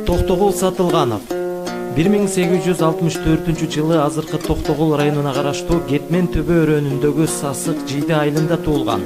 Токтогул Сатылганов 1864-жылы азыркы Токтогул районуна караштуу Кетмен Төбө өрөөнүндөгү Сасык Жийде айылында туулган.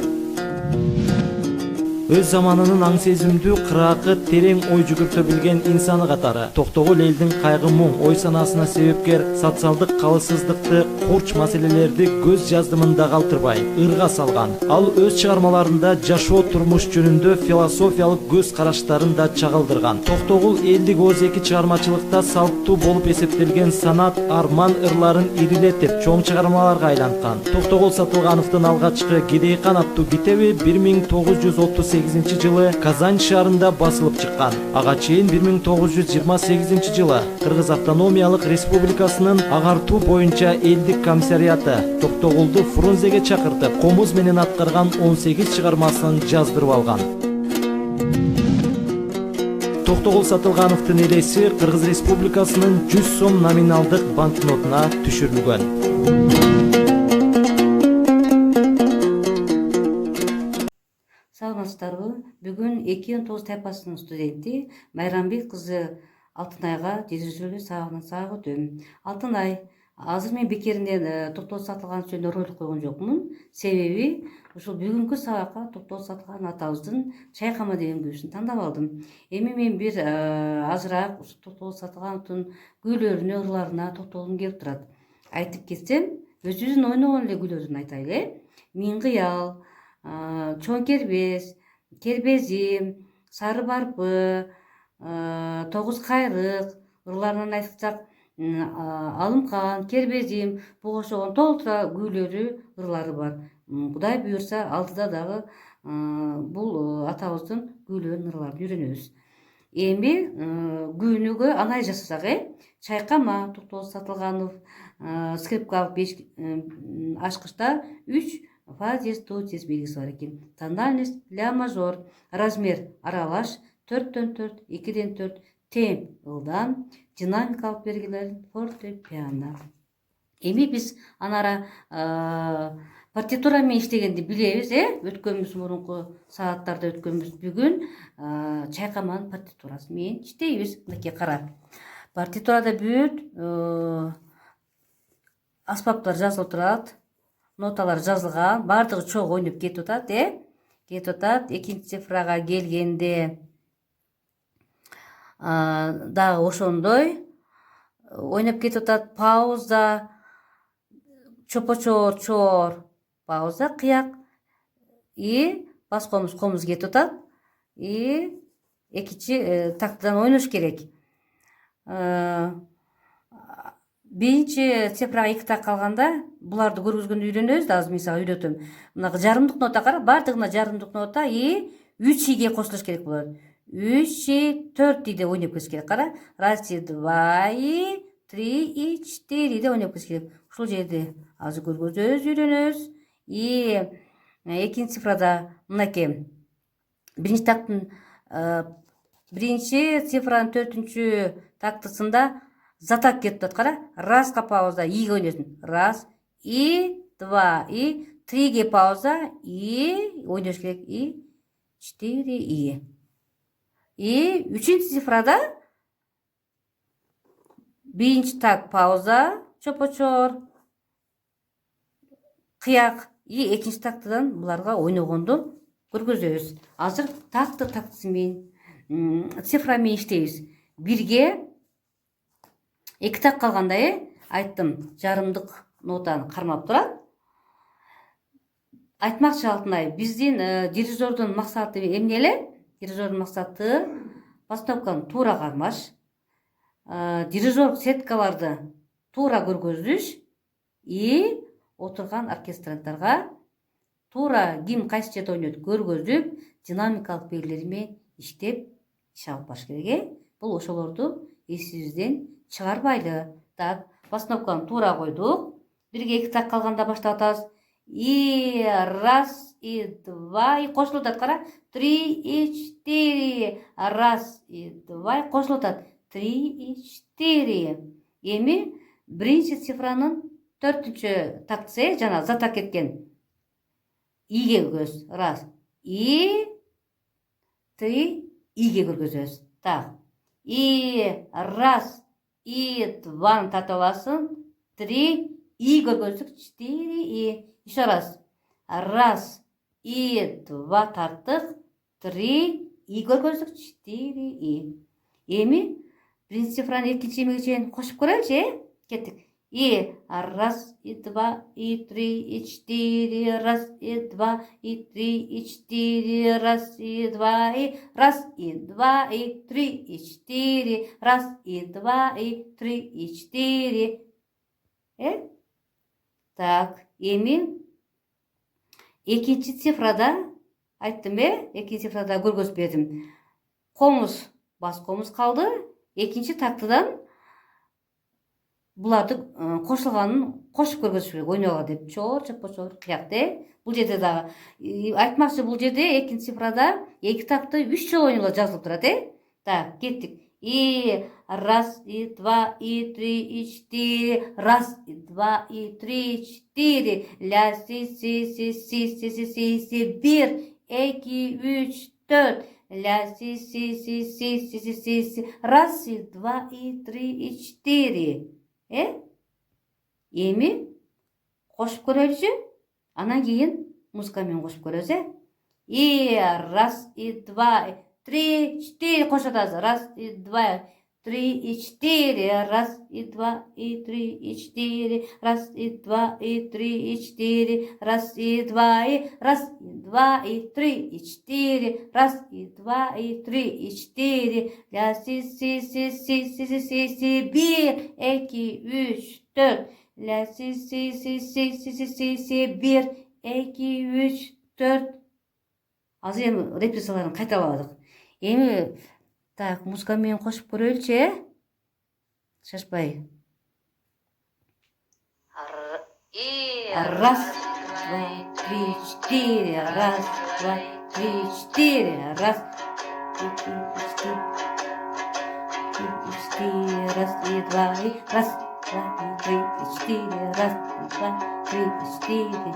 Өз заманынын аң сезимдүү, кыраакы, терең ой жүгүртө билген инсаны катары Токтогул элдин кайгы-муң, ой санаасына себепкер социалдык калысыздыкты, курч маселелерди көз жаздымында калтырбай, ырга салган. Ал өз чыгармаларында жашоо турмуш жөнүндө философиялык көз караштарын да чагылдырган. Токтогул элдик ооз эки чыгармачылыкта салттуу болуп эсептелген санат, арман ырларын ирилетип, чоң чыгармаларга айланткан. Токтогул Сатылгановдун алгачкы Кедей кан аттуу китеби 1938 жылы Казань шаарында басылып чыккан. Ага чейин 1928 жылы Кыргыз автономиялык республикасынын агартуу боюнча элдик комиссариаты Токтогулду Фрунзеге чакыртып, комуз менен аткарган 18 чыгармасын жаздырып алган. Токтогул Сатылгановдун элеси Кыргыз республикасынын 100 сом номиналдык банкнотуна түшүрүлгөн. Саламатсыздарбы? Бүгүн 2-9 тайпасынын студенти Майрамбек кызы Алтынайга дирижерлүү саабын өтөм. Алтынай, азыр мен бекеринен Токтогул Сатылганов жөнүндө ролик койгон жокмун. Себеби ушул бүгүнкү сабакка Токтогул Сатылганов атабыздын Чайкама деген күйөөсүн тандап алдым. Эми мен бир азыраак ушул Токтогул Сатылгановдун күүлөрүнө, ырларына токтолгум келип турат. Айтып кетсем, өзүбүздүн ойногон эле күүлөрүн айтайлы. Миң кыял, чоң кербез, кербезим, сары барпы, тогуз кайрык ырларынан айтсак, алымкан, кербезим, буга окшогон толтура күүлөрү, ырлары бар. Кудай буюрса, алдыда дагы бул атабыздын күүлөрүн, ырларын үйрөнөбүз. Эми күүнүгө анай жасасак, Чайкама, Токтогул Сатылганов, скрипкалык 5 ачкычта 3 фа диез, до диез белгиси бар экен. Тональность ля мажор, размер аралаш 4/4, 2/4, темп ылдам, динамикалык бергилер фортепиано. Эми биз анара партитура менен иштегенди билебиз, өткөнбүз мурунку сааттарда өткөнбүз. Бүгүн Чайкаманын партитурасы менен иштейбиз. Мынакей кара. Партитурада бүт аспаптар жазылып турат. Ноталар жазылган, бардыгы чогуу ойноп кетип атат, кетип атат. Экинчи цифрага келгенде дагы ошондой ойноп кетип атат. Пауза, чопочор, чор, пауза, кыяк, и бас комуз, комуз кетип атат. И экинчи тактыдан ойнош керек. Биринчи цифрага 2 так калганда буларды көргөзгөндө үйрөнөбүз да, азыр мисалы үйрөтөм. Мына жарымдык нота кара, бардыгына жарымдык нота и 3 иге кошулуш керек болот. 3 и 4 иде ойноп кетиш керек. Кара. 1 и 2 и 3 и 4 иде ойноп кетиш керек. Ушул жерди азыр көргөзөбүз, үйрөнөбүз. И экинчи цифрада мынакей. Биринчи тактын биринчи цифранын 4-чү тактысында затак кетип атат. Кара. Разга пауза, иге ойносун. 1 и 2 и 3ге пауза и ойнош керек. И 4 и. И 3-чү цифрада биринчи так пауза, чопочор, кыяк и экинчи тактыдан буларга ойногонду көргөзөбүз. Азыр тактысы менен цифра менен иштейбиз. Бирге 2 так калганда, айттым, жарымдык нотаны кармап турат. Айтмакчы Алтынай, биздин дирижердун максаты эмне эле? Дирижердун максаты постановканы туура кармаш, дирижер сеткаларды туура көргөзүш и отурган оркестранттарга туура ким кайсы жерде ойнойт көргөзүп, динамикалык белгилери менен иштеп иш алып барыш керек. Бул ошолорду эсибизден чыгарбайлы. Так, постановканы туура койдук. Бирге 2 так калганда баштап атабыз. И 1 и 2 и кошулуп атат. Кара. 3 и 4. 1 и 2 кошулуп атат. 3 и 4. Эми биринчи цифранын 4-чү тактысы жана затак кеткен. иге көргөзөбүз. Раз. И, 3, иге көргөзөбүз. Так. И, раз, и, 2 тартып аласың. 3, и көргөздүк. 4, и. Еще раз. Раз, и, 2 тарттык. 3, и көргөздүк. 4, и. Эми биринчи цифраны экинчи эмеге чейин кошуп көрөлүчү, Кеттик. И, раз, и, 2, и, 3, и, 4, раз, и, 2, и, 3, и, 4, раз, и, 2, и, раз, и, 2, и, 3, и, 4, раз, и, 2, и, 3, и, 4. Так, эми экинчи цифрада айттым, экинчи цифрада көргөзүп бердим. Комуз, бас комуз калды. Экинчи тактыдан буларды кошулганын кошуп көргөзүш керек, ойногоо деп. Чор, чопо, кыякты. Бул жерде дагы айтмакчы, бул жерде экинчи цифрада эки такты 3 жолу ойногоо жазылып турат, Так, кеттик. И, раз, и, 2, и, 3, и, 4, раз, и, 2, и, 3, и, 4, ля, си, 1, 2, 3, 4, ля, си, раз, и, 2, и, 3, и, 4. Эми кошуп көрөлүчү. Анан кийин музыка менен кошуп көрөбүз, И, раз, и, 2, 3, 4 кошуп атабыз. Раз, и, 2, 3, и, 4, раз, и, 2, и, 3, и, 4, раз, и, 2, и, 3, и, 4, раз, и, 2, и, раз, и, 2, и, 3, и, 4, раз, и, 2, и, 3, и, 4, ля, си, 1, 2, 3, 4, ля, си, 1, 2, 3, 4. Азыр эми репризаларын кайталадык. Эми так, музыка менен кошуп көрөлүчү, Шашпай. Раз, 2, 3, 4, раз, 2, 3, 4, раз, 2, 4, раз, и, 2, и, раз, 2, 3, 4, раз, 2, 3, 4. Раз, 2, 3, 4, раз, 2, 3, 4.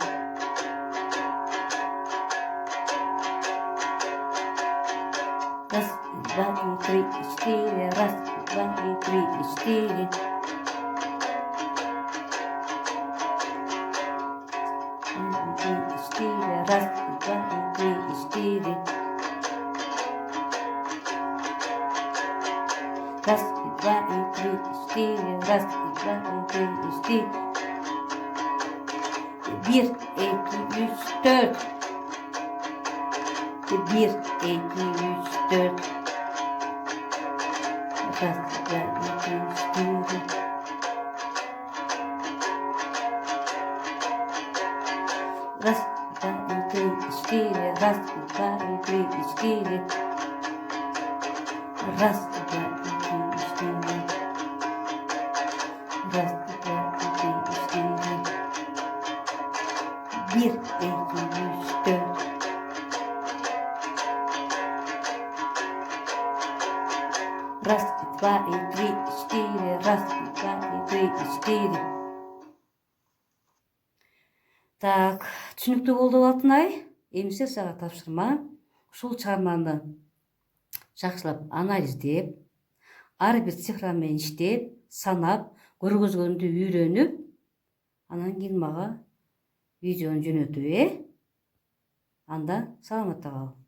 Раз, 2, 3, 4. Раз, 2, 3, 4. Раз, 2, 3, 4. 1, 2, 3, 4. 1, 2, 3, 4. Раз, 2, 3, 4. Раз, 2, 3, 4. Раз, 2, 3, 4. Раз, 2, 3, 4. Раз, 2, 3, 4. 1, 2, 3, 4. Раз, 2, 3, 4. Раз, 2, 3, 4. Так, түшүнүктүү болду деп атынай. Эмесе сага тапшырма. Ушул чыгарманы жакшылап анализдеп, ар бир цифра менен иштеп, санап, көргөзгөндү үйрөнүп, анан кийин мага видеону жөнөтүп, Анда саламатта кал.